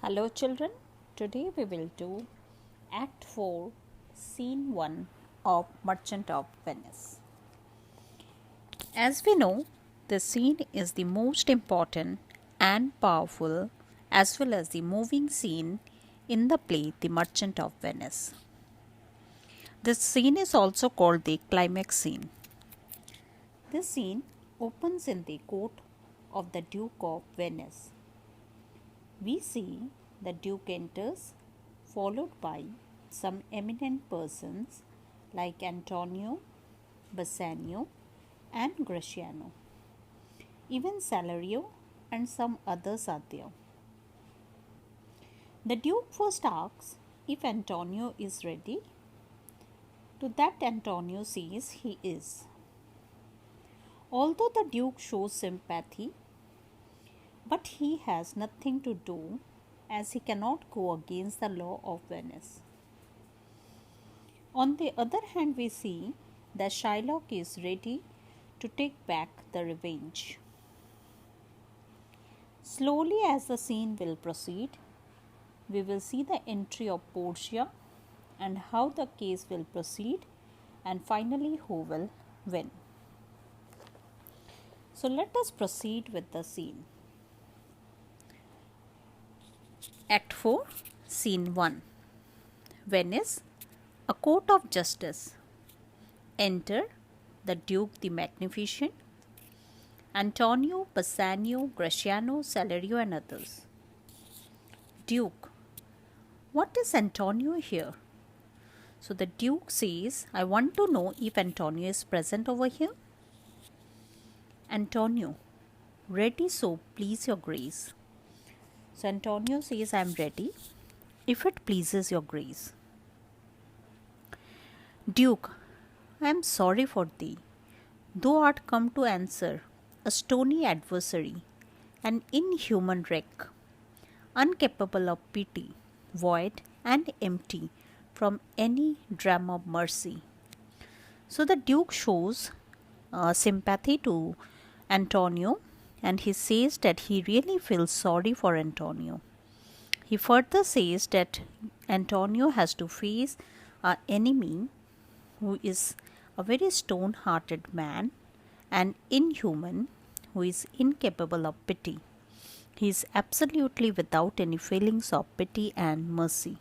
Hello children, today we will do Act 4, Scene 1 of Merchant of Venice. As we know, the scene is the most important and powerful as well as the moving scene in the play The Merchant of Venice. This scene is also called the climax scene. This scene opens in the court of the Duke of Venice. We see the Duke enters, followed by some eminent persons like Antonio, Bassanio, and Gratiano. Even Salario and some others are there. The Duke first asks if Antonio is ready. To that, Antonio says he is. Although the Duke shows sympathy, but he has nothing to do as he cannot go against the law of Venice. On the other hand, we see that Shylock is ready to take back the revenge. Slowly, as the scene will proceed, we will see the entry of Portia and how the case will proceed, and finally who will win. So let us proceed with the scene. Act 4, Scene 1. Venice, a court of justice. Enter the Duke the Magnificent, Antonio, Bassanio, Gratiano, Salario, and others. Duke, what is Antonio here? So the Duke says, I want to know if Antonio is present over here. Antonio, ready, so please your grace. So Antonio says, I am ready, if it pleases your grace. Duke, I am sorry for thee. Thou art come to answer a stony adversary, an inhuman wreck, incapable of pity, void and empty from any dram of mercy. So the Duke shows sympathy to Antonio, and he says that he really feels sorry for Antonio. He further says that Antonio has to face an enemy who is a very stone hearted man and inhuman, who is incapable of pity. He is absolutely without any feelings of pity and mercy.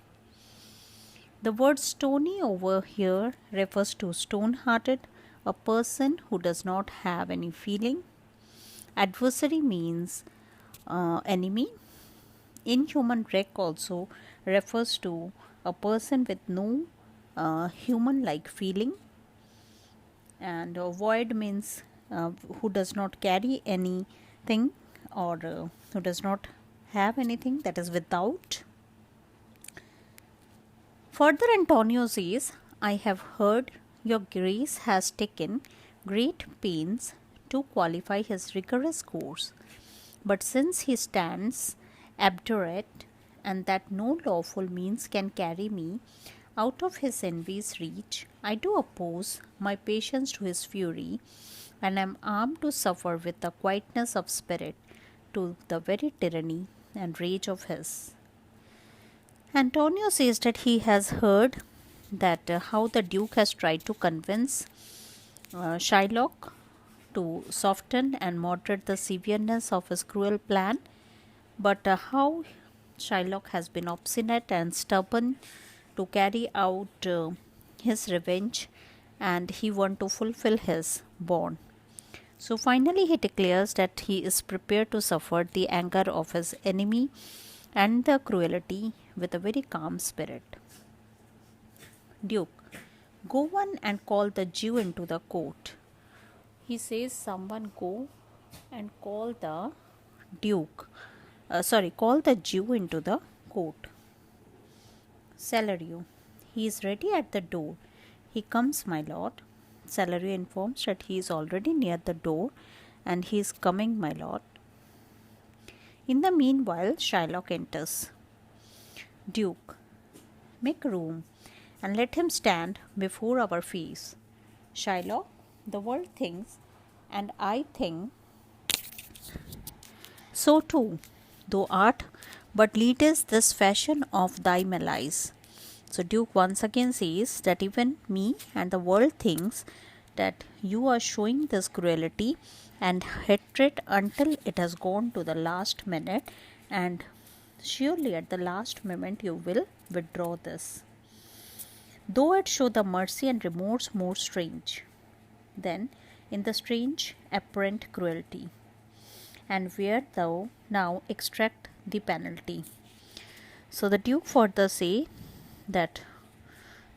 The word stony over here refers to stone hearted, a person who does not have any feeling. Adversary means enemy. Inhuman wreck also refers to a person with no human like feeling. And void means who does not carry anything, or who does not have anything, that is without. Further, Antonio says, I have heard your grace has taken great pains to qualify his rigorous course, but since he stands obdurate, and that no lawful means can carry me out of his envy's reach, I do oppose my patience to his fury, and am armed to suffer with a quietness of spirit to the very tyranny and rage of his. Antonio says that he has heard that how the Duke has tried to convince Shylock to soften and moderate the severeness of his cruel plan, but how Shylock has been obstinate and stubborn to carry out his revenge, and he wants to fulfill his bond. So finally he declares that he is prepared to suffer the anger of his enemy and the cruelty with a very calm spirit. Duke, go on and call the Jew into the court. He says, someone go and call the Duke. Call the Jew into the court. Salario, he is ready at the door. He comes, my lord. Salario informs that he is already near the door and he is coming, my lord. In the meanwhile, Shylock enters. Duke, make room and let him stand before our face. Shylock, the world thinks, and I think so too. Thou art but leadest this fashion of thy malice. So Duke once again says that even me and the world thinks that you are showing this cruelty and hatred until it has gone to the last minute, and surely at the last moment you will withdraw this. Though it show the mercy and remorse more strange than in the strange apparent cruelty, and where thou now extract the penalty. So the Duke further say that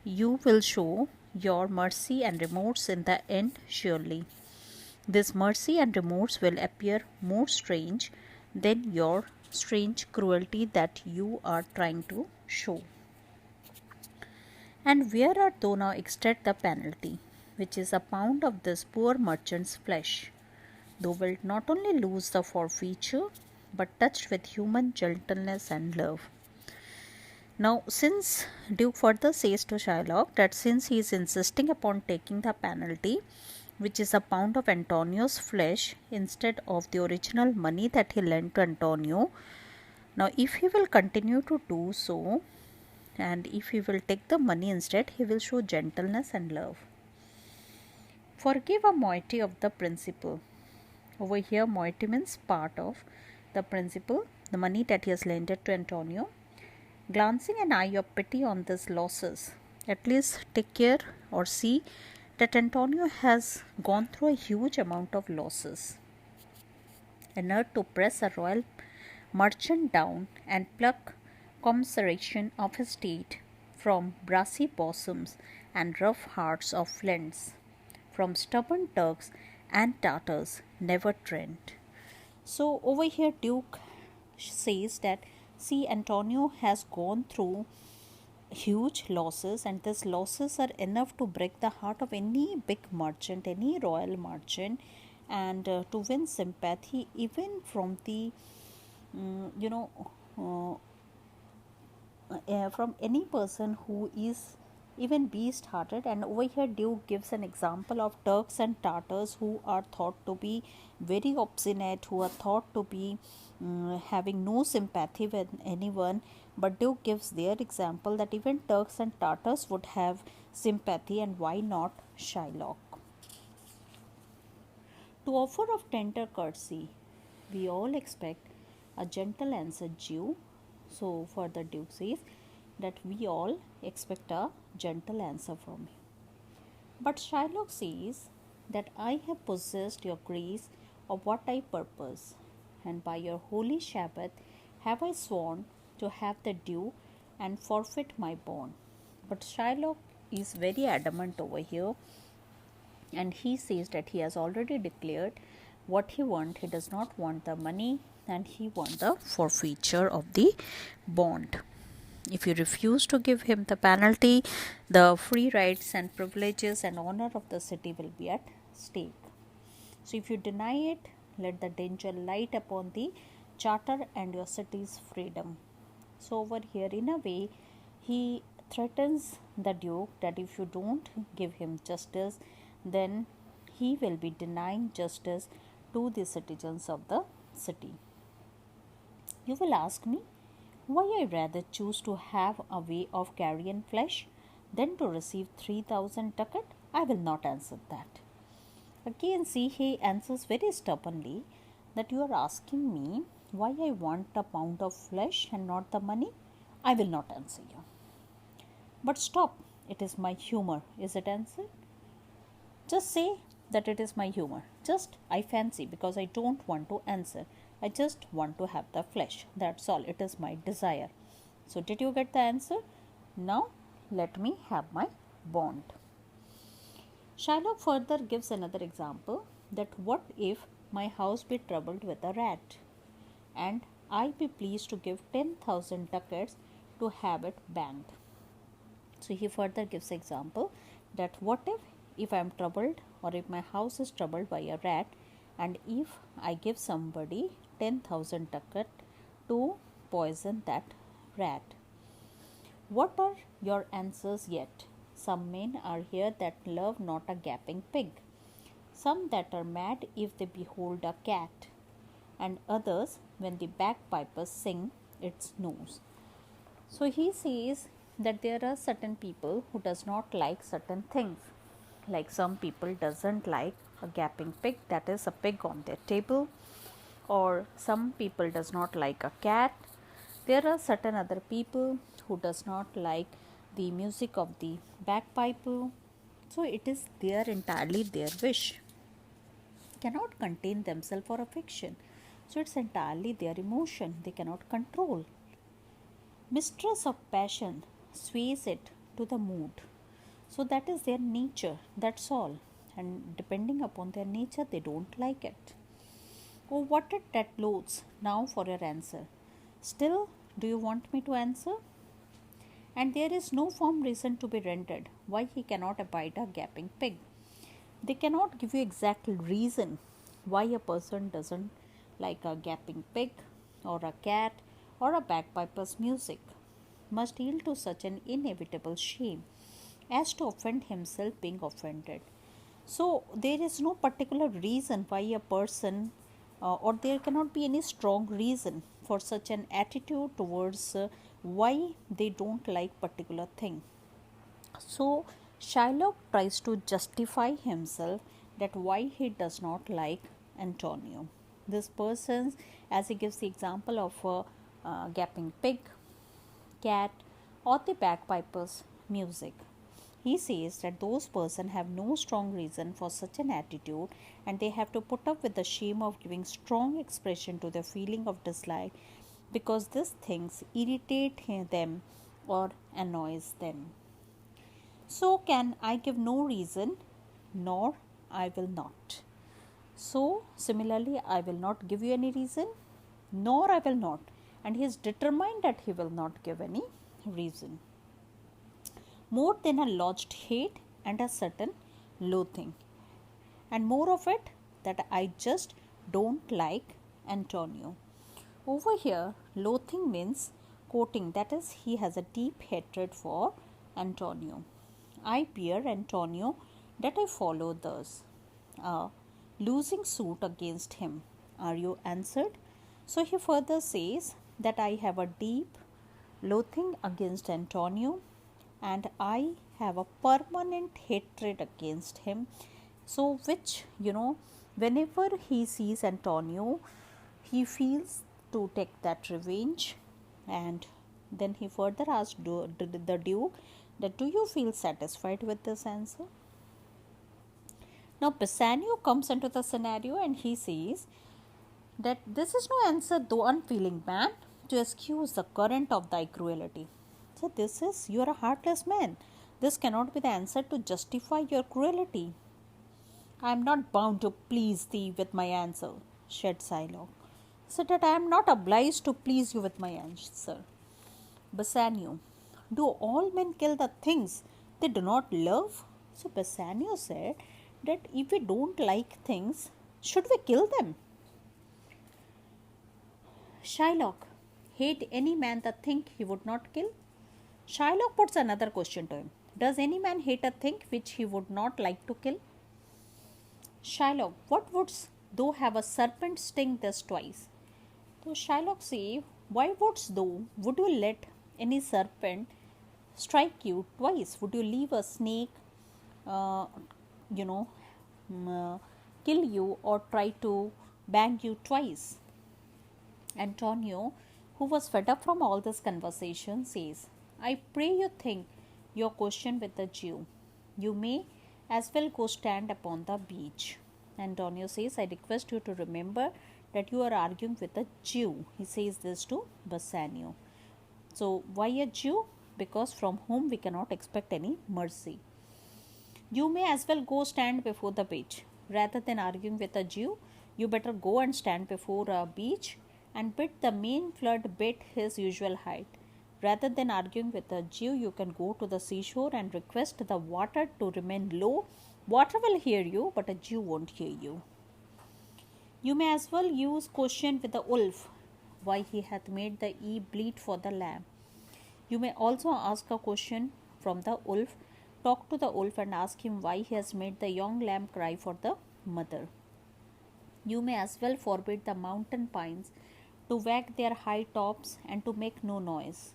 you will show your mercy and remorse in the end surely. This mercy and remorse will appear more strange than your strange cruelty that you are trying to show. And where art thou now extract the penalty, which is a pound of this poor merchant's flesh? Thou wilt not only lose the forfeiture, but touched with human gentleness and love. Now, since Duke further says to Shylock that since he is insisting upon taking the penalty, which is a pound of Antonio's flesh instead of the original money that he lent to Antonio, now if he will continue to do so, and if he will take the money instead, he will show gentleness and love. Forgive a moiety of the principal. Over here, moiety means part of the principal, the money that he has lent to Antonio. Glancing an eye of pity on these losses, at least take care or see that Antonio has gone through a huge amount of losses. In order to press a royal merchant down and pluck commiseration of his state from brassy bosoms and rough hearts of flints, from stubborn Turks and Tartars never trained. So over here Duke says that see, Antonio has gone through huge losses, and these losses are enough to break the heart of any big merchant, any royal merchant, and to win sympathy even from the from any person who is even beast hearted. And over here Duke gives an example of Turks and Tartars who are thought to be very obstinate, who are thought to be having no sympathy with anyone, but Duke gives their example that even Turks and Tartars would have sympathy, and why not Shylock? To offer of tender courtesy, we all expect a gentle answer due. So further Duke says that we all expect a gentle answer from him. But Shylock says that I have possessed your grace of what I purpose, and by your holy Sabbath have I sworn to have the due and forfeit my bond. But Shylock is very adamant over here, and he says that he has already declared what he wants. He does not want the money, and he wants the forfeiture of the bond. If you refuse to give him the penalty, the free rights and privileges and honor of the city will be at stake. So if you deny it, let the danger light upon the charter and your city's freedom. So over here, in a way, he threatens the Duke that if you don't give him justice, then he will be denying justice to the citizens of the city. You will ask me why I rather choose to have a way of carrion flesh than to receive 3,000 ducat. I will not answer that. Again, see, he answers very stubbornly that you are asking me why I want a pound of flesh and not the money. I will not answer you. But stop, it is my humor. Is it answered? Just say that it is my humor. Just I fancy, because I don't want to answer. I just want to have the flesh. That's all. It is my desire. So did you get the answer? Now let me have my bond. Shylock further gives another example that what if my house be troubled with a rat, and I be pleased to give 10,000 ducats to have it banged. So he further gives example that what if I am troubled, or if my house is troubled by a rat, and if I give somebody 10,000 ducat to poison that rat. What are your answers yet? Some men are here that love not a gaping pig, some that are mad if they behold a cat, and others when the bagpipers sing its nose. So he says that there are certain people who does not like certain things. Like some people doesn't like a gaping pig, that is a pig on their table, or some people does not like a cat. There are certain other people who does not like the music of the bagpiper. So it is their entirely their wish, cannot contain themselves for affection. So it's entirely their emotion, they cannot control. Mistress of passion sways it to the mood. So that is their nature, that's all. And depending upon their nature, they don't like it. Oh, what did that loads? Now for your answer. Still, do you want me to answer? And there is no firm reason to be rendered why he cannot abide a gaping pig. They cannot give you exact reason why a person doesn't like a gaping pig or a cat or a bagpiper's music, must yield to such an inevitable shame as to offend himself being offended. So there is no particular reason why a person or there cannot be any strong reason for such an attitude towards why they don't like particular thing. So Shylock tries to justify himself that why he does not like Antonio. This person, as he gives the example of a gaping pig, cat, or the bagpiper's music. He says that those persons have no strong reason for such an attitude and they have to put up with the shame of giving strong expression to their feeling of dislike because these things irritate them or annoys them. So can I give no reason, nor I will not. So similarly, I will not give you any reason, nor I will not. And he is determined that he will not give any reason. More than a lodged hate and a certain loathing. And more of it that I just don't like Antonio. Over here, loathing means quoting, that is, he has a deep hatred for Antonio. I bear Antonio that I follow thus. Losing suit against him. Are you answered? So he further says that I have a deep loathing against Antonio and I have a permanent hatred against him. So, which, whenever he sees Antonio, he feels to take that revenge. And then he further asked the Duke that do you feel satisfied with this answer? Now Bassanio comes into the scenario and he says that this is no answer, though unfeeling man, to excuse the current of thy cruelty. So this is, you are a heartless man. This cannot be the answer to justify your cruelty. I am not bound to please thee with my answer, said Shylock. So that I am not obliged to please you with my answer. Bassanio, do all men kill the things they do not love? So Bassanio said that if we don't like things, should we kill them? Shylock, hate any man the thing he would not kill? Shylock puts another question to him. Does any man hate a thing which he would not like to kill? Shylock, what wouldst thou have a serpent sting thus twice? So Shylock say, why would you let any serpent strike you twice? Would you leave a snake, kill you or try to bang you twice? Antonio, who was fed up from all this conversation, says, I pray you think your question with the Jew. You may as well go stand upon the beach. Antonio says, I request you to remember that you are arguing with a Jew. He says this to Bassanio. So, why a Jew? Because from whom we cannot expect any mercy. You may as well go stand before the beach. Rather than arguing with a Jew, you better go and stand before a beach and bid the main flood bid his usual height. Rather than arguing with a Jew, you can go to the seashore and request the water to remain low. Water will hear you, but a Jew won't hear you. You may as well use question with the wolf, why he hath made the ewe bleat for the lamb. You may also ask a question from the wolf. Talk to the wolf and ask him why he has made the young lamb cry for the mother. You may as well forbid the mountain pines to wag their high tops and to make no noise.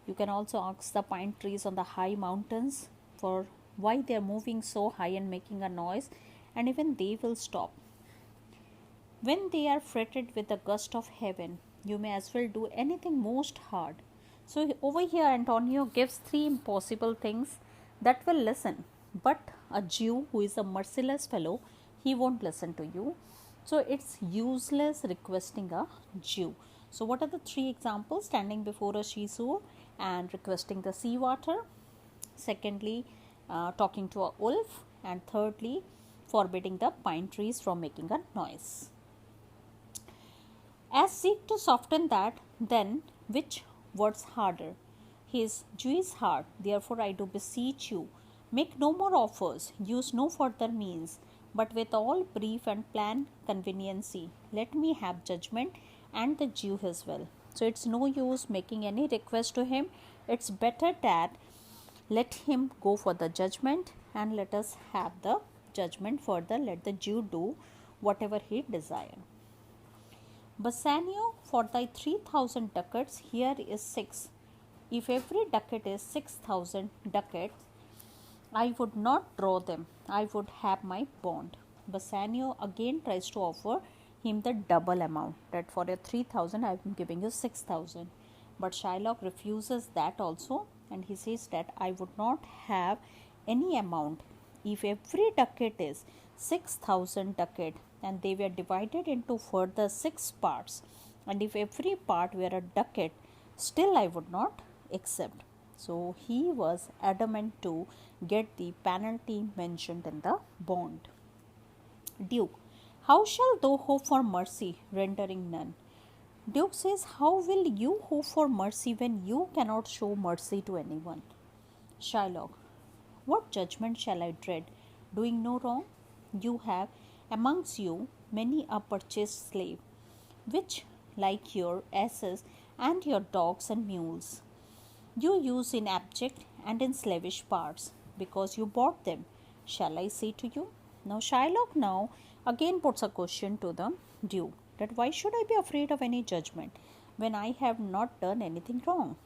You can also ask the pine trees on the high mountains for why they are moving so high and making a noise, and even they will stop. When they are fretted with the gust of heaven, you may as well do anything most hard. So, over here, Antonio gives three impossible things that will listen, but a Jew who is a merciless fellow, he won't listen to you. So, it's useless requesting a Jew. So, what are the three examples? Standing before a seashore and requesting the sea water. Secondly, talking to a wolf. And thirdly, forbidding the pine trees from making a noise. As seek to soften that, then which words harder? His Jewish heart, therefore I do beseech you, make no more offers, use no further means, but with all brief and plain conveniency, let me have judgment and the Jew as well. So it's no use making any request to him. It's better that let him go for the judgment and let us have the judgment further. Let the Jew do whatever he desire. Bassanio, for thy 3,000 ducats, here is 6. If every ducat is 6,000 ducats, I would not draw them. I would have my bond. Bassanio again tries to offer him the double amount, that for a 3,000 I am giving you 6,000. But Shylock refuses that also, and he says that I would not have any amount. If every ducat is 6,000 ducat and they were divided into further 6 parts, and if every part were a ducat, still I would not accept. So he was adamant to get the penalty mentioned in the bond. Duke, how shall thou hope for mercy, rendering none? Duke says, how will you hope for mercy when you cannot show mercy to anyone? Shylock, what judgment shall I dread, doing no wrong? You have amongst you many a purchased slave, which, like your asses and your dogs and mules, you use in abject and in slavish parts, because you bought them. Shall I say to you? Now Shylock now again puts a question to the Duke, that why should I be afraid of any judgment when I have not done anything wrong?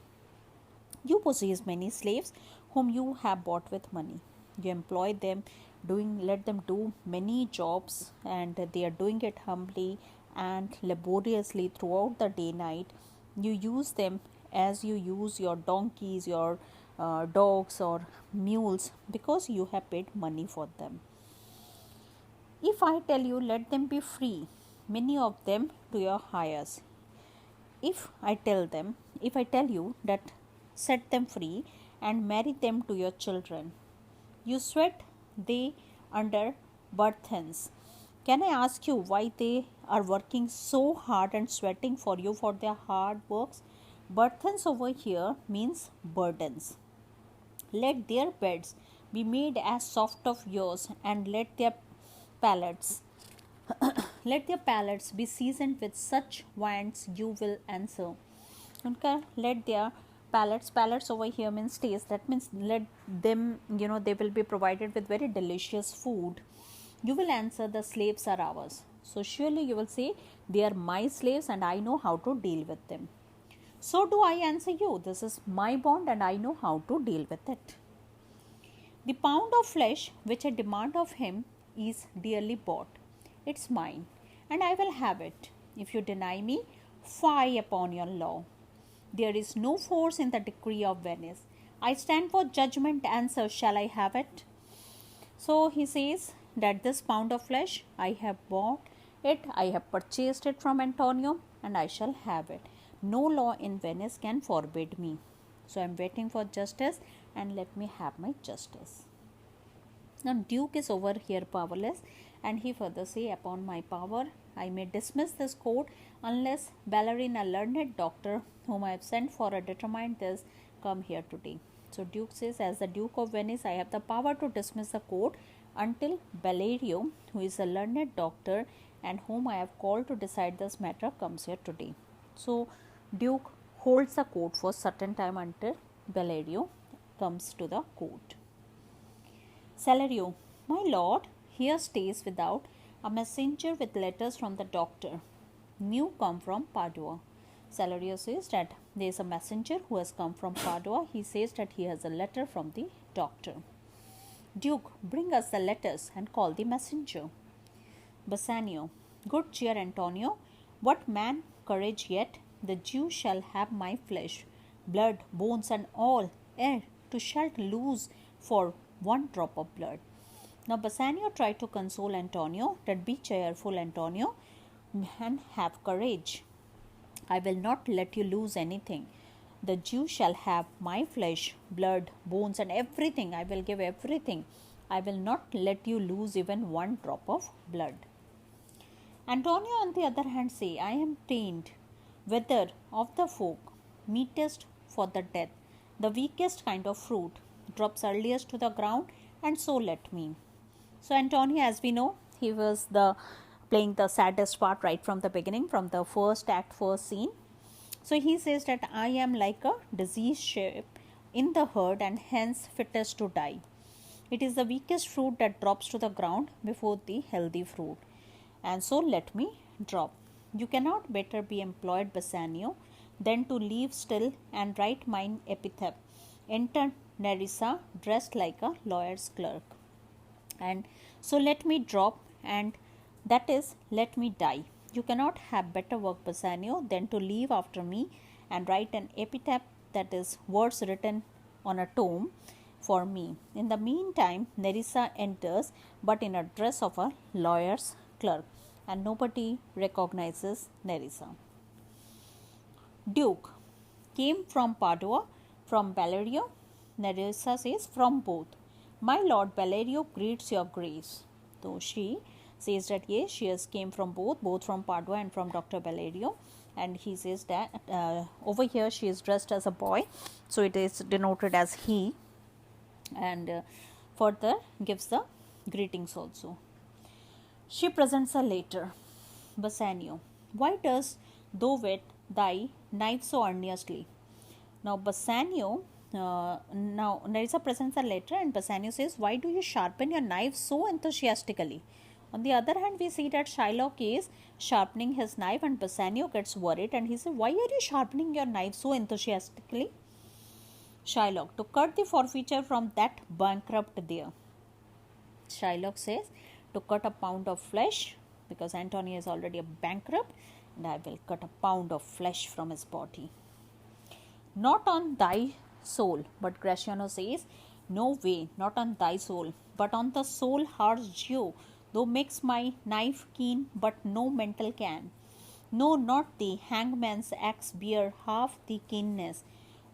You possess many slaves whom you have bought with money. You employ them let them do many jobs, and they are doing it humbly and laboriously throughout the day night. You use them as you use your donkeys, your dogs or mules, because you have paid money for them. If I tell you, let them be free, many of them to your hires. If I tell you that set them free and marry them to your children, you sweat they under burthens. Can I ask you why they are working so hard and sweating for you for their hard works? Burthens over here means burdens. Let their beds be made as soft of yours, and let their palates be seasoned with such wines you will answer. Okay, let their palates over here means taste. That means let them, they will be provided with very delicious food. You will answer, the slaves are ours. So surely you will say, they are my slaves and I know how to deal with them. So do I answer you, this is my bond and I know how to deal with it. The pound of flesh which I demand of him is dearly bought. It's mine and I will have it. If you deny me, fie upon your law. There is no force in the decree of Venice. I stand for judgment, answer, shall I have it? So he says that this pound of flesh, I have bought it, I have purchased it from Antonio, and I shall have it. No law in Venice can forbid me. So I am waiting for justice, and let me have my justice. Now Duke is over here powerless, and he further say, upon my power I may dismiss this court unless Ballerin, a learned doctor whom I have sent for a determined this, come here today. So Duke says, as the Duke of Venice, I have the power to dismiss the court until Ballerio, who is a learned doctor and whom I have called to decide this matter, comes here today. So Duke holds the court for certain time until Ballerio comes to the court. Salerio, my lord, here stays without a messenger with letters from the doctor. new come from Padua. Salerio says that there is a messenger who has come from Padua. He says that he has a letter from the doctor. Duke, bring us the letters and call the messenger. Bassanio, good cheer, Antonio. What man courage yet? The Jew shall have my flesh, blood, bones, and all, ere to shalt lose for one drop of blood. Now Bassanio tried to console Antonio that be cheerful, Antonio, and have courage. I will not let you lose anything. The Jew shall have my flesh, blood, bones, and everything. I will give everything. I will not let you lose even one drop of blood. Antonio, on the other hand, say, I am tainted, whether of the folk, meetest for the death, the weakest kind of fruit, drops earliest to the ground, and so let me. So Antonio, as we know, he was the playing the saddest part right from the beginning, from the first act, first scene. So he says that I am like a diseased sheep in the herd and hence fittest to die. It is the weakest fruit that drops to the ground before the healthy fruit. And so let me drop. You cannot better be employed, Bassanio, than to leave still and write mine epitaph. Enter Nerissa dressed like a lawyer's clerk. And so let me drop, and that is, let me die. You cannot have better work, Bassanio, than to leave after me and write an epitaph, that is, words written on a tomb for me. In the meantime, Nerissa enters, but in a dress of a lawyer's clerk, and nobody recognizes Nerissa. Duke came from Padua, from Valerio. Nerissa says, from both. My lord Valerio greets your grace. So she says that yes, she has came from both from Padua and from Dr. Valerio. And he says that over here she is dressed as a boy, so it is denoted as he, and further gives the greetings also. She presents a letter. Bassanio, why dost thou whet thy knife so earnestly? Now Bassanio, now Nerissa presents a letter, and Bassanio says, why do you sharpen your knife so enthusiastically? On the other hand, we see that Shylock is sharpening his knife, and Bassanio gets worried and he says, why are you sharpening your knife so enthusiastically? Shylock, to cut the forfeiture from that bankrupt there. Shylock says, to cut a pound of flesh, because Antonio is already a bankrupt, and I will cut a pound of flesh from his body. Not on thy soul, but Gratiano says, no way, not on thy soul, but on the soul harsh Jew, thou makes my knife keen, but no mental can. No, not the hangman's axe bear half the keenness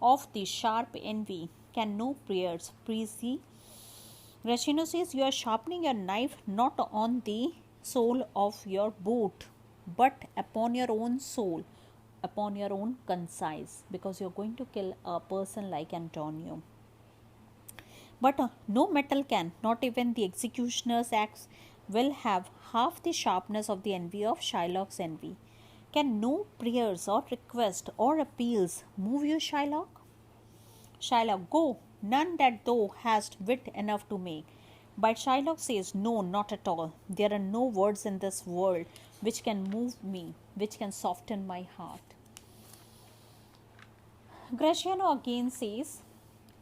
of the sharp envy, can no prayers please thee. Gratiano says, you are sharpening your knife not on the sole of your boot, but upon your own soul, upon your own conscience, because you are going to kill a person like Antonio. But no metal can, not even the executioner's axe, will have half the sharpness of the envy of Shylock's envy. Can no prayers or requests or appeals move you, Shylock? Shylock, go, none that thou hast wit enough to make. But Shylock says, no, not at all. There are no words in this world which can move me, which can soften my heart. Gratiano again says,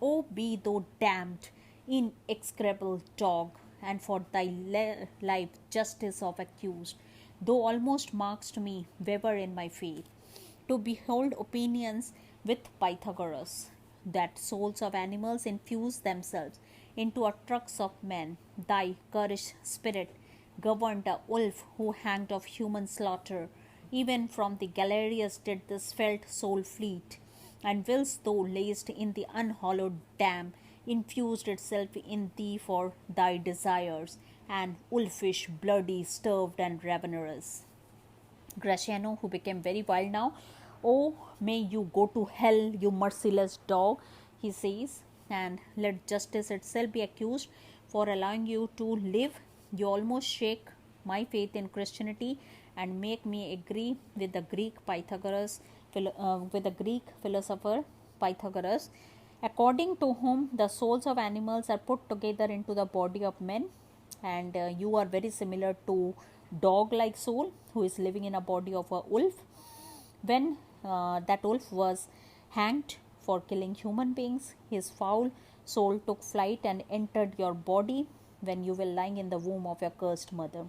O be thou damned, inexecrable dog, and for thy life justice of accused, thou almost markst me waver in my faith, to behold opinions with Pythagoras, that souls of animals infuse themselves into a trux of men. Thy currish spirit governed the wolf who hanged of human slaughter. Even from the Galerius did the svelte soul fleet, and whilst thou layest in the unhallowed dam, infused itself in thee for thy desires, and wolfish, bloody, starved, and ravenous. Gratiano, who became very wild now, oh, may you go to hell, you merciless dog, he says, and let justice itself be accused for allowing you to live. You almost shake my faith in Christianity and make me agree with the Greek philosopher Pythagoras, according to whom the souls of animals are put together into the body of men, and you are very similar to dog-like soul who is living in a body of a wolf. When that wolf was hanged for killing human beings, his foul soul took flight and entered your body when you were lying in the womb of your cursed mother.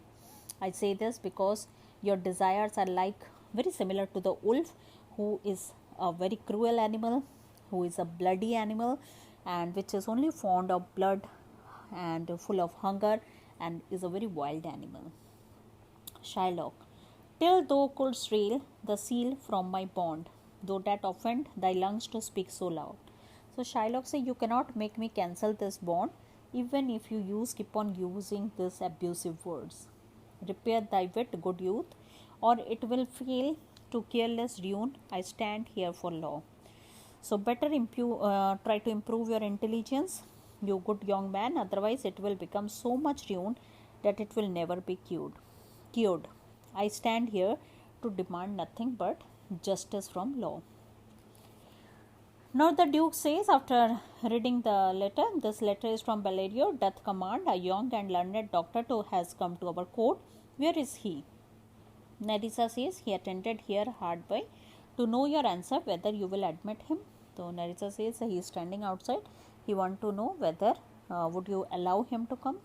I say this because your desires are like very similar to the wolf, who is a very cruel animal, who is a bloody animal, and which is only fond of blood and full of hunger, and is a very wild animal. Shylock, till thou couldst rail the seal from my bond, though that offend thy lungs to speak so loud. So Shylock say, you cannot make me cancel this bond, even if you keep on using these abusive words. Repair thy wit, good youth, or it will fail to careless ruin. I stand here for law. So better try to improve your intelligence, you good young man, otherwise it will become so much ruined that it will never be cured. I stand here to demand nothing but justice from law. Now the Duke says, after reading the letter, this letter is from Bellario, doth command a young and learned doctor has come to our court. Where is he? Nerissa says, he attended here hard by to know your answer whether you will admit him. So Nerissa says he is standing outside. He want to know whether would you allow him to come.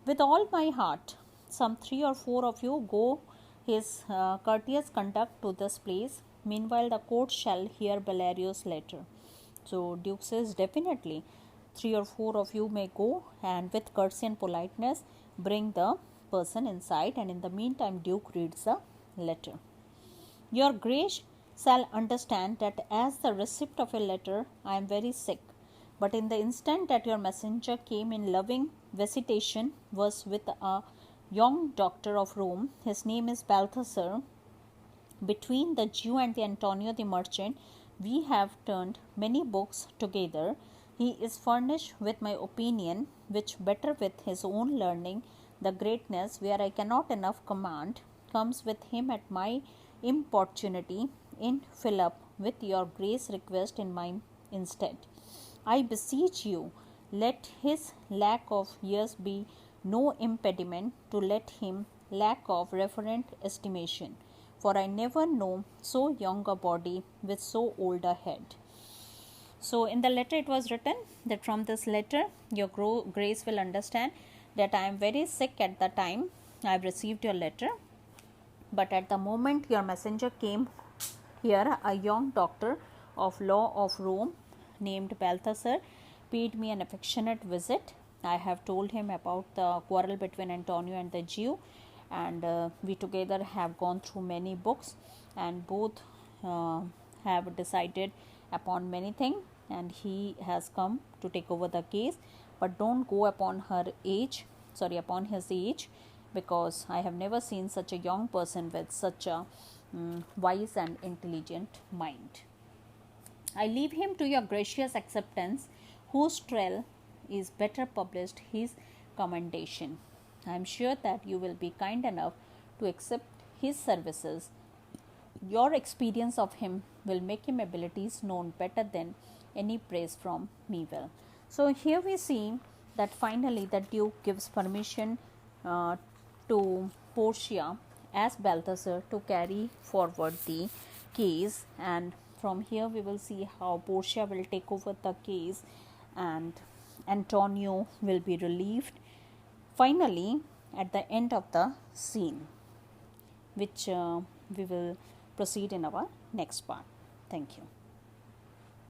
With all my heart, some 3 or 4 of you go his courteous conduct to this place. Meanwhile, the court shall hear Bellario's letter. So Duke says, definitely 3 or 4 of you may go, and with courtesy and politeness bring the person inside, and in the meantime Duke reads the letter. Your Grace shall understand that as the receipt of a letter I am very sick, but in the instant that your messenger came in loving visitation was with a young doctor of Rome, his name is Balthasar. Between the Jew and the Antonio the merchant, we have turned many books together. He is furnished with my opinion, which better with his own learning, the greatness where I cannot enough command, comes with him at my importunity in Philip with your grace request in my instead. I beseech you, let his lack of years be no impediment to let him lack of reverent estimation, for I never know so young a body with so old a head. So in the letter it was written that from this letter your grace will understand that I am very sick at the time I have received your letter, but at the moment your messenger came here, a young doctor of law of Rome named Balthasar paid me an affectionate visit. I have told him about the quarrel between Antonio and the Jew, and we together have gone through many books, and both have decided upon many things, and he has come to take over the case. But don't go upon upon his age, because I have never seen such a young person with such a wise and intelligent mind. I leave him to your gracious acceptance, whose trail is better published his commendation. I am sure that you will be kind enough to accept his services. Your experience of him will make him abilities known better than any praise from me will. So here we see that finally the Duke gives permission to Portia as Balthasar to carry forward the case, and from here we will see how Portia will take over the case and Antonio will be relieved finally at the end of the scene, which we will proceed in our next part. Thank you.